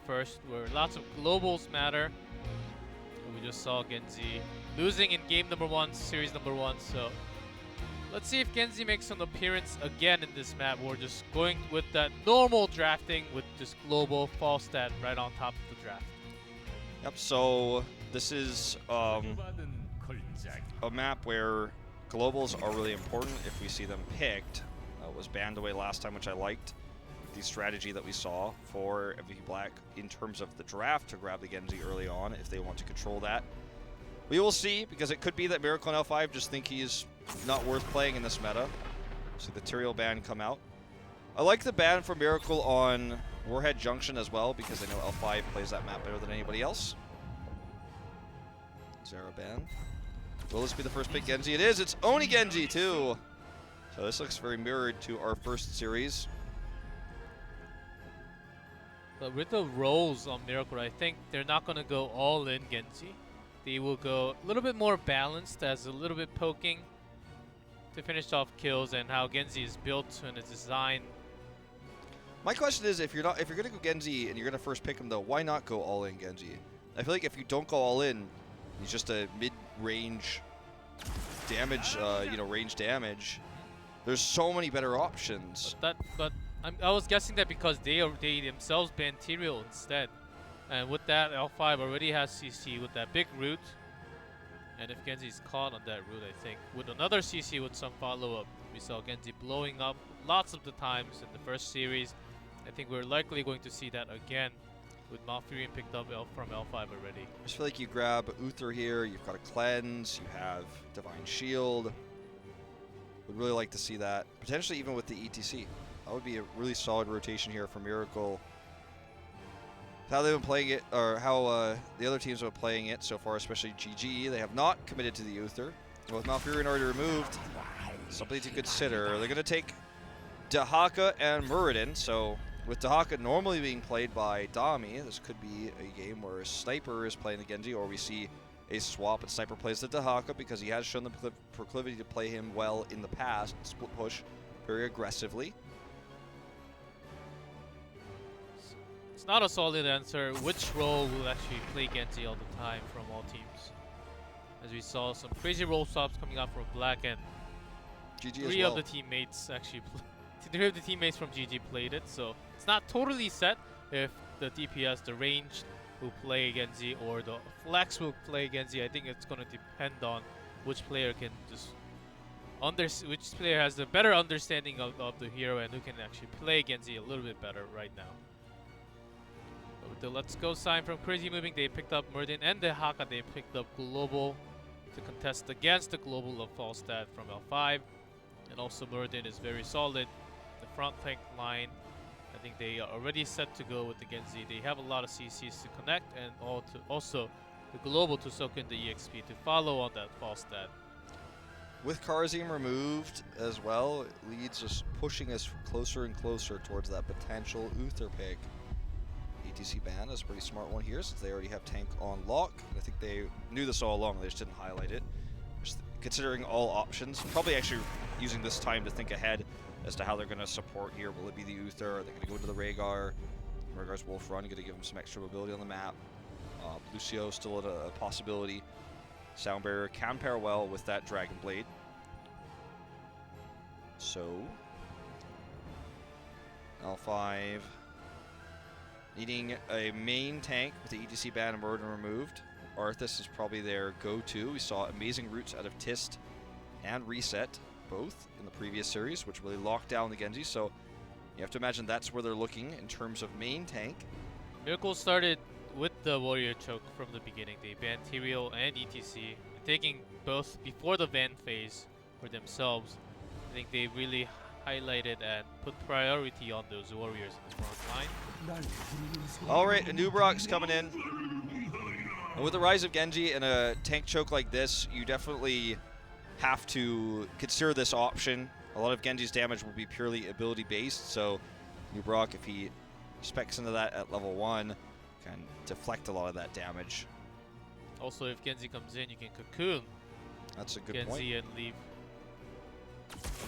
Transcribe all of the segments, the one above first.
first, where lots of globals matter. We just saw Genji losing in game number 1, series number 1, so let's see if Genji makes an appearance again in this map. We're just going with that normal drafting with just global fall stat right on top of the draft. Yep, so this is a map where globals are really important if we see them picked. It was banned away last time, which I liked. The strategy that we saw for MVP Black in terms of the draft to grab the Genji early on if they want to control that. We will see, because it could be that Miracle and L5 just think he's not worth playing in this meta. See the Tyrael ban come out. I like the ban for Miracle on Warhead Junction as well, because I know L5 plays that map better than anybody else. Zera ban. Will this be the first pick Genji? It is! It's Oni Genji too! So this looks very mirrored to our first series. But with the roles on Miracle, I think they're not going to go all in Genji. They will go a little bit more balanced, as a little bit poking to finish off kills, and how Genji is built and its design. My question is, if you're gonna go Genji and you're gonna first pick him though, why not go all in Genji? I feel like if you don't go all in, he's just a mid-range damage, range damage. There's so many better options. But I was guessing that because they themselves banned Tyrael instead. And with that, L5 already has CC with that big root. And if Genji's caught on that root, I think, with another CC with some follow-up, we saw Genji blowing up lots of the times in the first series. I think we're likely going to see that again with Malfurion picked up from L5 already. I just feel like you grab Uther here, you've got a Cleanse, you have Divine Shield. Would really like to see that, potentially even with the ETC. That would be a really solid rotation here for Miracle. How they've been playing it, or how the other teams have been playing it so far, especially GG, they have not committed to the Uther. With Malfurion already removed, something to consider. They're going to take Dehaka and Muradin. So with Dehaka normally being played by Dami, this could be a game where a Sniper is playing the Genji, or we see a swap and Sniper plays the Dehaka, because he has shown the proclivity to play him well in the past, split push very aggressively. It's not a solid answer which role will actually play Genji all the time from all teams. As we saw some crazy role swaps coming out from Black, and GG three of the teammates from GG played it, so it's not totally set if the DPS, the range, will play Genji or the flex will play Genji. I think it's going to depend on which player can just which player has the better understanding of the hero and who can actually play Genji a little bit better right now. But with the Let's Go sign from Crazy Moving, they picked up Muradin, and the Haka they picked up Global to contest against the Global of Falstad from L5. And also Muradin is very solid. The front tank line, I think they are already set to go with the Genji. They have a lot of CCs to connect, and also the Global to soak in the EXP to follow on that Falstad. With Karazim removed as well, it leads us pushing us closer and closer towards that potential Uther pick. ETC ban is a pretty smart one here, since they already have tank on lock. And I think they knew this all along, they just didn't highlight it. Just considering all options, probably actually using this time to think ahead as to how they're going to support here. Will it be the Uther? Are they going to go into the Rhaegar? Rhaegar's Wolf Run, going to give him some extra mobility on the map. Lucio still a possibility. Sound Barrier can pair well with that Dragon Blade. So, L5 needing a main tank with the ETC ban and Muradin removed. Arthas is probably their go-to. We saw amazing roots out of Tist and Reset, both in the previous series, which really locked down the Genji. So you have to imagine that's where they're looking in terms of main tank. Miracle started with the Warrior Choke from the beginning. They banned Tyrael and ETC, taking both before the ban phase for themselves. I think they really highlighted and put priority on those warriors in the front line. Alright, Anub'arak's coming in. And with the rise of Genji and a tank choke like this, you definitely have to consider this option. A lot of Genji's damage will be purely ability based, so Anub'arak, if he specs into that at level 1, can deflect a lot of that damage. Also, if Genji comes in, you can cocoon That's a good Genji point. and leave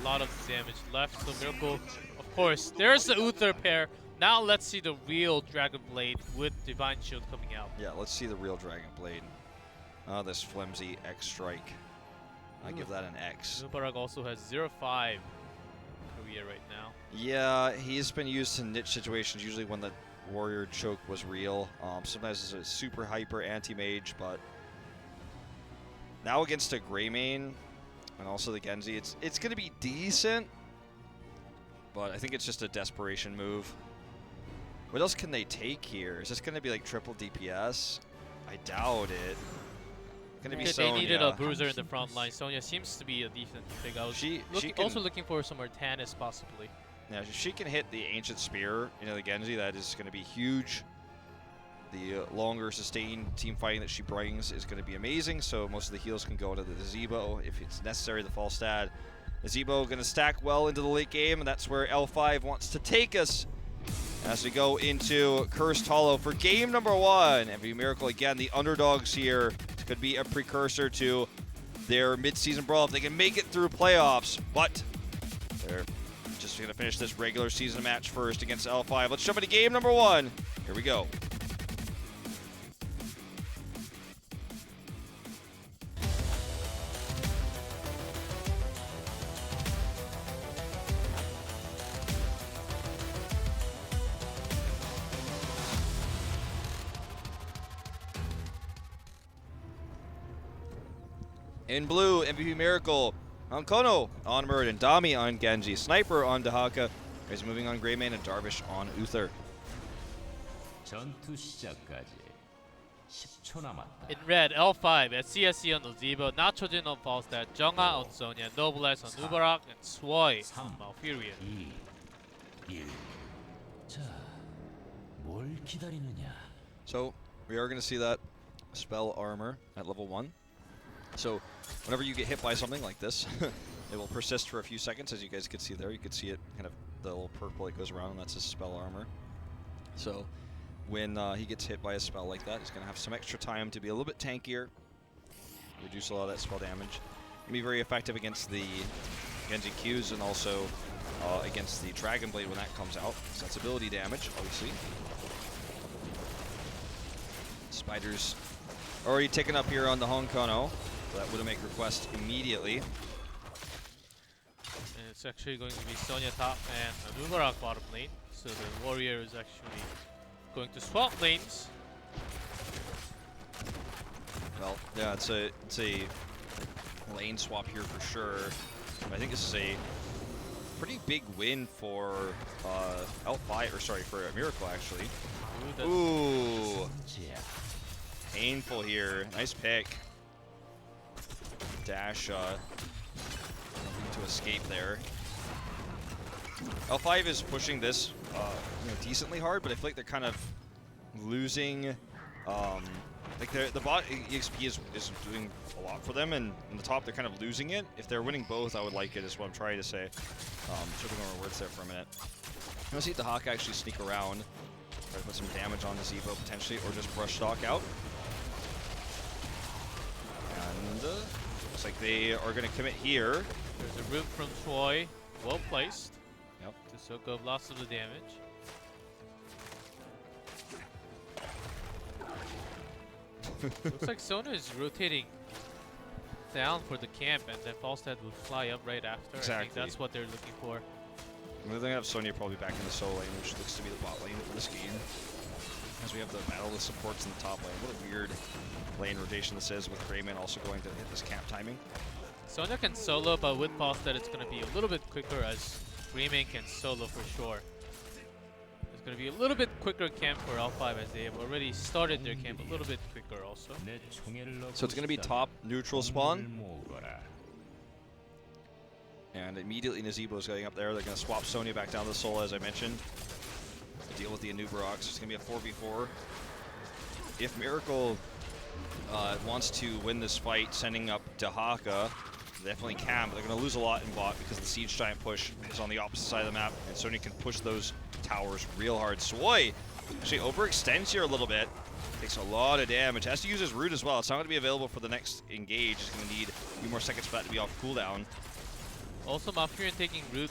a lot of damage left. So Miracle, of course, there's the Uther pair Now let's see the real Dragon Blade with Divine Shield coming out. Yeah, let's see the real Dragon Blade. Oh, this flimsy X strike. I give that an X. Anub'arak also has 0-5 career right now. Yeah, he's been used in niche situations, usually when the warrior choke was real. Sometimes it's a super hyper anti-mage, but now against a Greymane and also the Genji, it's going to be decent, but I think it's just a desperation move. What else can they take here? Is this going to be like triple DPS? I doubt it. Gonna be They Sonya. needed a bruiser in the front line. Sonya seems to be a decent pick. I was She can, also looking for some Artanis possibly. Yeah, if she can hit the Ancient Spear, the Genji, that is going to be huge. The longer sustained team fighting that she brings is going to be amazing, so most of the heals can go into the Zebo if it's necessary, the Falstad. The Zebo going to stack well into the late game, and that's where L5 wants to take us as we go into Cursed Hollow for game number 1. MVP Miracle, again, the underdogs here. Could be a precursor to their mid-season brawl if they can make it through playoffs, but they're just going to finish this regular season match first against L5. Let's jump into game number 1. Here we go. In blue, MVP Miracle on Kono, on Muradin, Dami on Genji, Sniper on Dahaka, is moving on Greymane, and Darvish on Uther. In red, L5 at CSC on Zebo, Nachojin on Falstad, Jeongha on Sonya, Nobles on Anub'arak, and Swoi on Malfurion. So we are going to see that spell armor at level 1. So whenever you get hit by something like this, it will persist for a few seconds, as you guys could see there. You could see it kind of, the little purple that goes around, and that's his spell armor. So when he gets hit by a spell like that, he's going to have some extra time to be a little bit tankier, reduce a lot of that spell damage. Can be very effective against the Genji Qs and also against the Dragon Blade when that comes out. Sensibility damage, obviously. Spiders already ticking up here on the Honkono. So that would make request immediately. And it's actually going to be Sonya top and Anub'arak bottom lane. So the warrior is actually going to swap lanes. Well, yeah, it's a lane swap here for sure. I think this is a pretty big win for L5, or sorry, for Miracle actually. Ooh. Painful here. Nice pick. Dash to escape there. L5 is pushing this decently hard, but I feel like they're kind of losing. Like the bot EXP is doing a lot for them, and in the top they're kind of losing it. If they're winning both, I would like it, is what I'm trying to say. Tripping over words there for a minute. I'm gonna see the Hawk actually sneak around, try to put some damage on the Zebo potentially, or just brush stock out. And looks like they are going to commit here. There's a root from Swoi, well placed. Yep. To soak up lots of the damage. Looks like Sonya is rotating down for the camp, and then Falstad will fly up right after. Exactly. I think that's what they're looking for. We're going to have Sonya probably back in the solo lane, which looks to be the bot lane for this game. As we have the battle of supports in the top lane. What a weird lane rotation this is, with Greymane also going to hit this camp timing. Sonya can solo, but with Falstad it's going to be a little bit quicker, as Greymane can solo for sure. It's going to be a little bit quicker camp for L5, as they have already started their camp a little bit quicker also. So it's going to be top neutral spawn. And immediately Nazebo is going up there. They're going to swap Sonya back down to the solo, as I mentioned. Deal with the Anub'arak, so it's going to be a 4v4. If Miracle wants to win this fight, sending up Dahaka, they definitely can, but they're going to lose a lot in bot because the Siege Giant push is on the opposite side of the map, and Sonya can push those towers real hard. Swoi actually overextends here a little bit, takes a lot of damage, has to use his root as well. It's not going to be available for the next engage. It's going to need a few more seconds for that to be off cooldown. Also, Malfurion taking root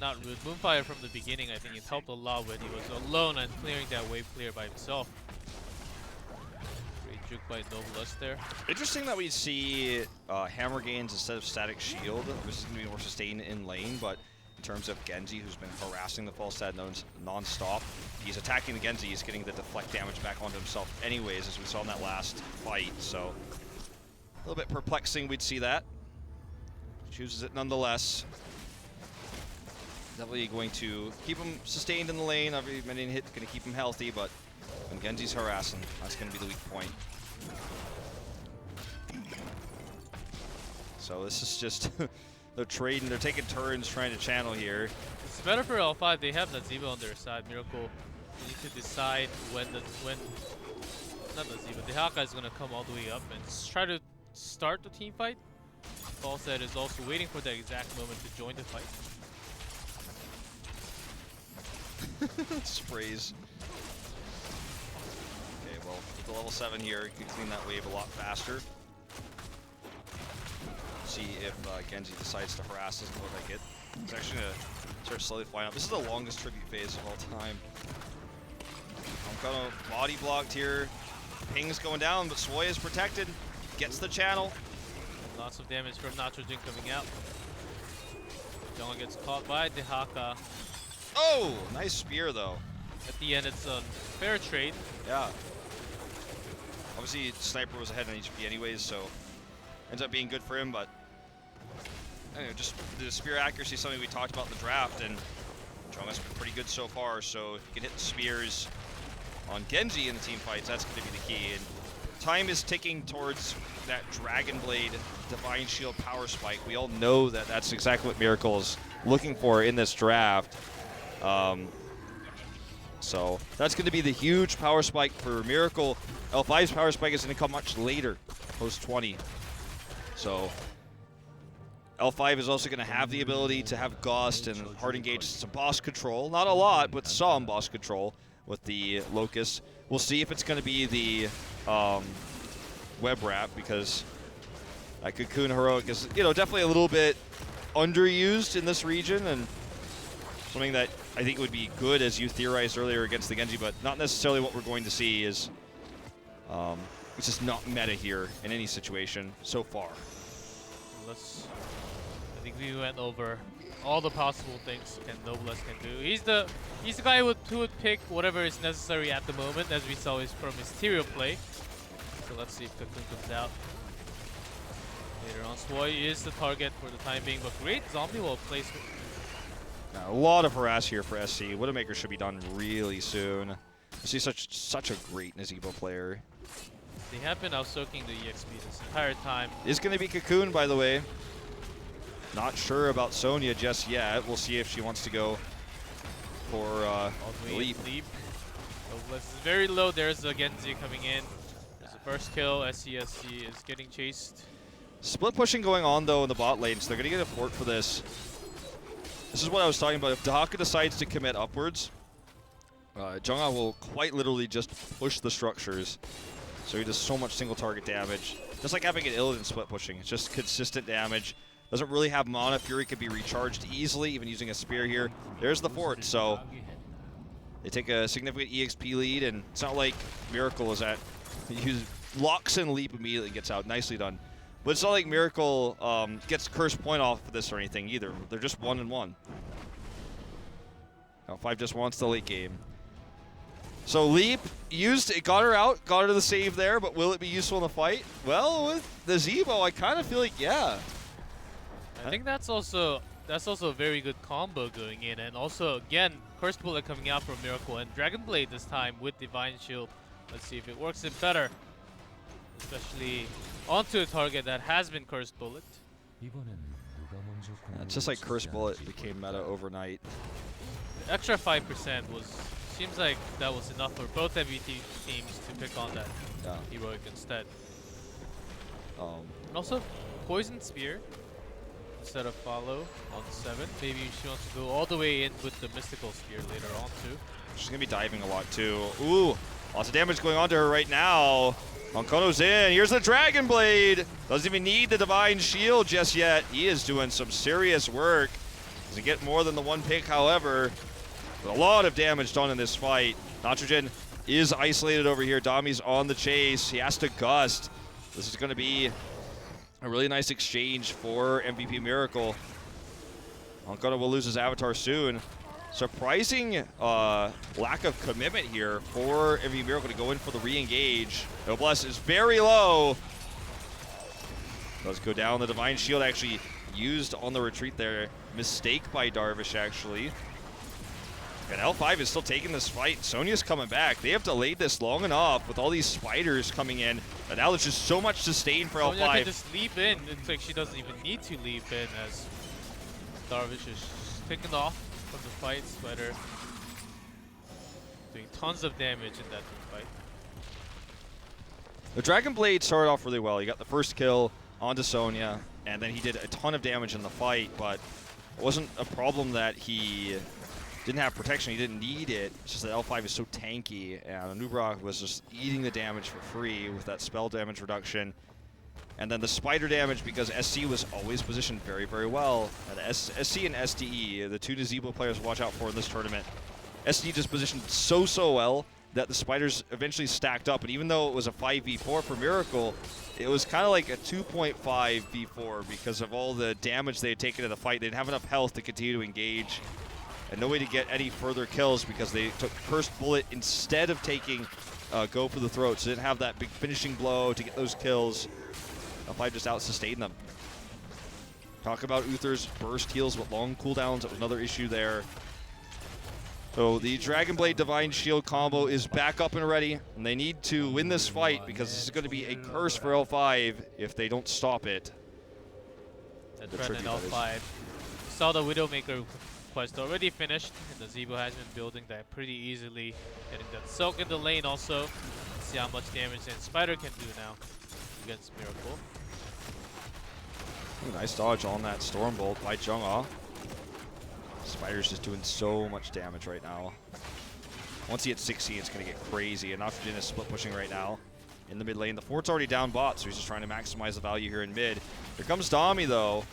not rude. Moonfire from the beginning, I think it helped a lot when he was alone and clearing that wave clear by himself. Great juke by Anub'arak there. Interesting that we see hammer gains instead of static shield. This is going to be more sustained in lane, but in terms of Genji, who's been harassing the Falstad non-stop, he's attacking the Genji, he's getting the deflect damage back onto himself anyways, as we saw in that last fight, so a little bit perplexing we'd see that. Chooses it nonetheless. Definitely going to keep him sustained in the lane. Every minion hit going to keep him healthy, but when Genji's harassing, that's going to be the weak point. So this is just they're trading, they're taking turns trying to channel here. It's better for L5. They have Naziba on their side. Miracle, they need to decide when not Naziba, the Haka is going to come all the way up and try to start the team fight. Falstad is also waiting for that exact moment to join the fight. Sprays. Okay, well, with the level 7 here, you can clean that wave a lot faster. See if Genji decides to harass, doesn't look like it. It's actually going to start slowly flying up. This is the longest tribute phase of all time. I'm kind of body blocked here. Ping's going down, but Swoy is protected. Gets the channel. Lots of damage from Nitrogen coming out. Jong gets caught by the Haka. Oh, nice spear though. At the end, it's a fair trade. Yeah. Obviously, Sniper was ahead on HP anyways, so ends up being good for him, but anyway, just the spear accuracy is something we talked about in the draft, and Jong has been pretty good so far, so if you can hit the spears on Genji in the team fights, that's going to be the key. And time is ticking towards that Dragon Blade Divine Shield power spike. We all know that that's exactly what Miracle is looking for in this draft. So that's going to be the huge power spike for Miracle. L5's power spike is going to come much later, post 20. So L5 is also going to have the ability to have Gust and hard engage some boss control. Not a lot, but some boss control with the Locust. We'll see if it's going to be the web wrap, because that Cocoon Heroic is, definitely a little bit underused in this region, and something that I think would be good, as you theorized earlier, against the Genji, but not necessarily what we're going to see. Is it's just not meta here in any situation so far. I think we went over all the possible things Anub'arak can do. He's the guy who would pick whatever is necessary at the moment, as we saw from his Tyrael play. So let's see if Cocoon comes out. Later on, Swoy is the target for the time being, but great zombie wall placement. A lot of harass here for SC. Widowmaker should be done really soon. I see such a great Nazeebo player. They have been out-soaking the EXP this entire time. Is going to be Cocoon, by the way. Not sure about Sonya just yet. We'll see if she wants to go for Leap. Anub'arak is very low. There's the Genji coming in. There's the first kill. SCSC is getting chased. Split pushing going on, though, in the bot lane, so they're going to get a fort for this. This is what I was talking about. If Dahaka decides to commit upwards, Jungha will quite literally just push the structures. So he does so much single target damage. Just like having an Illidan split pushing. It's just consistent damage. Doesn't really have mana. Fury could be recharged easily, even using a spear here. There's the fort, so they take a significant EXP lead, and it's not like Miracle is at... He locks in Leap immediately and gets out. Nicely done. But it's not like Miracle gets Curse Point off of this or anything either. They're just 1-1. Now 5 just wants the late game. So Leap used it, got her out, got her to the save there, but will it be useful in the fight? Well, with the Zebo, I kind of feel like, yeah. I think that's also a very good combo going in, and also again, Curse Bullet coming out from Miracle and Dragon Blade this time with Divine Shield. Let's see if it works in better, especially onto a target that has been Curse Bullet. It's just like Curse Bullet became meta overnight. The extra 5% seems like that was enough for both MVT teams to pick on that heroic instead. And also Poison Spear instead of follow on 7. Maybe she wants to go all the way in with the Mystical Spear later on too. She's going to be diving a lot too. Ooh, lots of damage going on to her right now. Monkono's in. Here's the Dragon Blade. Doesn't even need the Divine Shield just yet. He is doing some serious work. Doesn't get more than the one pick, however. But a lot of damage done in this fight. Nitrogen is isolated over here. Dami's on the chase. He has to gust. This is going to be a really nice exchange for MVP Miracle. Honkono will lose his avatar soon. Surprising lack of commitment here for MVP Miracle to go in for the re-engage. Noblesse is very low. Does go down. The Divine Shield actually used on the retreat there. Mistake by Darvish, actually. And L5 is still taking this fight. Sonya's coming back. They have delayed this long enough with all these spiders coming in. And now there's just so much sustain for Sonya L5. can just leap in. It's like she doesn't even need to leap in as Darvish is taken off from the fight. Spider doing tons of damage in that fight. The Dragon Blade started off really well. He got the first kill onto Sonya, and then he did a ton of damage in the fight, but it wasn't a problem that he didn't have protection. He didn't need it. It's just that L5 is so tanky, and Anub'arak was just eating the damage for free with that spell damage reduction. And then the spider damage, because SC was always positioned very, very well. And SC and SDE, the two Nazebo players to watch out for in this tournament. SDE just positioned so well that the spiders eventually stacked up. And even though it was a 5v4 for Miracle, it was kind of like a 2.5 v4 because of all the damage they had taken in the fight. They didn't have enough health to continue to engage. And no way to get any further kills because they took first bullet instead of taking go for the throat. So they didn't have that big finishing blow to get those kills. L5 just out-sustained them. Talk about Uther's burst heals with long cooldowns. That was another issue there. So the Dragon Blade Divine Shield combo is back up and ready. And they need to win this fight because this is going to be a curse for L5 if they don't stop it. The trend in L5. Saw the Widowmaker quest already finished, and the Zebo has been building that pretty easily. Getting that soak in the lane also. Let's see how much damage then Spider can do now against Miracle. Ooh, nice dodge on that Stormbolt by Jung-Ah. Spider's just doing so much damage right now. Once he hits 16, it's going to get crazy, and Nitrogen is split pushing right now in the mid lane. The fort's already down bot, so he's just trying to maximize the value here in mid. Here comes Dami, though.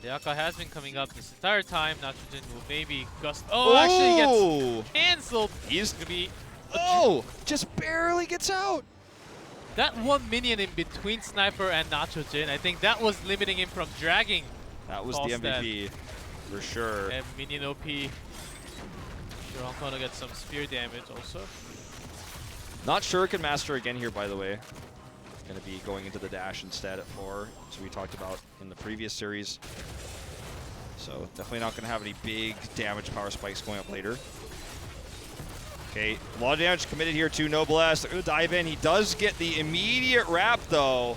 The Aka has been coming up this entire time. Nitrogen will maybe gust. Oh, actually gets cancelled. He's gonna be. Just barely gets out. That one minion in between Sniper and Nitrogen, I think that was limiting him from dragging. That was the MVP for sure. And minion OP. Sure, Honkono gets some spear damage also. Not sure can master again here, by the way. Going to be going into the dash instead at 4, as we talked about in the previous series. So definitely not going to have any big damage power spikes going up later. Okay, a lot of damage committed here to Noblesse. They're going to dive in. He does get the immediate wrap, though.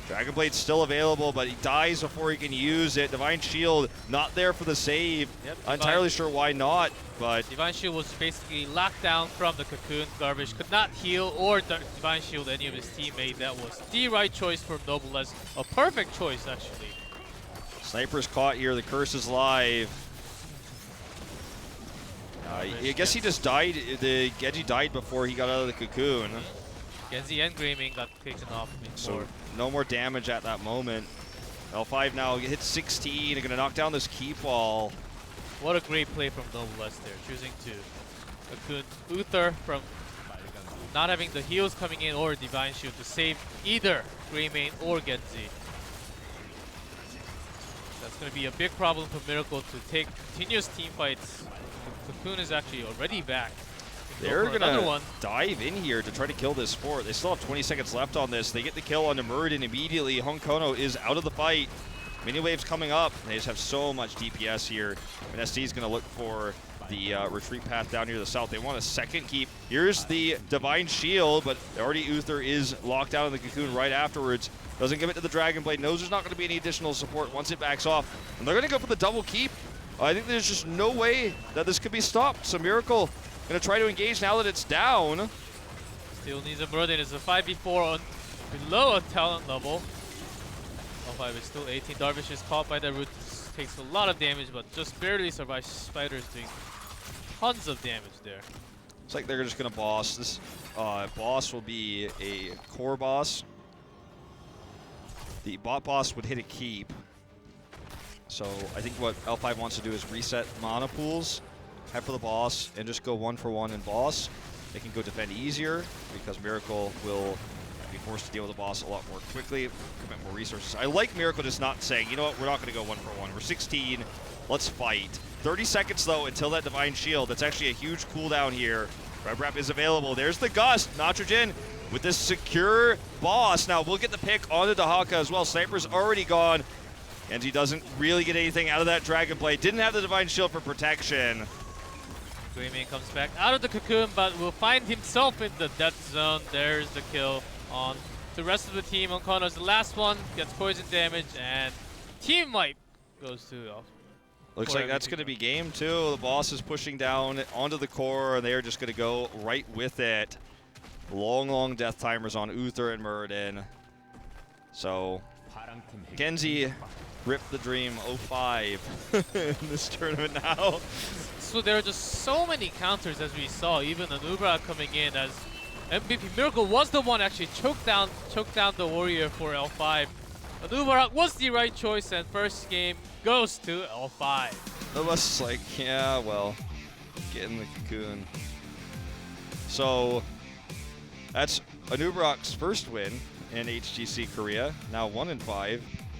Dragon Blade's still available, but he dies before he can use it. Divine Shield not there for the save. Yep, not entirely sure why not, but Divine Shield was basically locked down from the cocoon. Garbage could not heal or Divine Shield any of his teammates. That was the right choice for Noblesse. A perfect choice, actually. Sniper's caught here. The curse is live. I guess he just died. The Genji died before he got out of the cocoon. Genji and Greymane got taken off before. So no more damage at that moment. L5 now hits 16. They're going to knock down this keep wall. What a great play from Noblesse there, choosing to cocoon Uther from not having the heals coming in or Divine Shield to save either Greymane or Genji. That's going to be a big problem for Miracle to take continuous team fights. Cocoon is actually already back. They're going to dive in here to try to kill this fort. They still have 20 seconds left on this. They get the kill on the Muradin immediately. Honkono is out of the fight. Mini waves coming up. They just have so much DPS here. And SD is going to look for the retreat path down near the south. They want a second keep. Here's the Divine Shield, but already Uther is locked out in the cocoon right afterwards. Doesn't give it to the Dragon Blade. Knows there's not going to be any additional support once it backs off. And they're going to go for the double keep. I think there's just no way that this could be stopped. So Miracle going to try to engage now that it's down. Still needs a Muradin. It's a 5v4 on below a talent level. L5 is still 18. Darvish is caught by the root. Takes a lot of damage, but just barely survives. Spider's doing tons of damage there. It's like they're just going to boss. This boss will be a core boss. The bot boss would hit a keep. So I think what L5 wants to do is reset mana pools, head for the boss, and just go 1-for-1 in boss. They can go defend easier because Miracle will be forced to deal with the boss a lot more quickly, commit more resources. I like Miracle just not saying, you know what, we're not going to go 1-for-1. We're 16, let's fight. 30 seconds though until that Divine Shield. That's actually a huge cooldown here. Rebrap is available. There's the Gust. Nitrogen with this secure boss. Now we'll get the pick onto Dahaka as well. Sniper's already gone. Genji doesn't really get anything out of that Dragon Blade. Didn't have the Divine Shield for protection. Greymane comes back out of the cocoon, but will find himself in the death zone. There's the kill on the rest of the team. Onkono's the last one, gets poison damage, and team wipe goes to Looks like that's going to be game 2. The boss is pushing down onto the core, and they are just going to go right with it. Long death timers on Uther and Muradin. So, Genji ripped the dream 0-5 in this tournament now. So there are just so many counters as we saw, even Anub'arak coming in as MVP Miracle was the one actually choked down the warrior for L5. Anub'arak was the right choice, and first game goes to L5. It was like, yeah, well, get in the cocoon. So that's Anub'arak's first win in HGC Korea, now 1-5.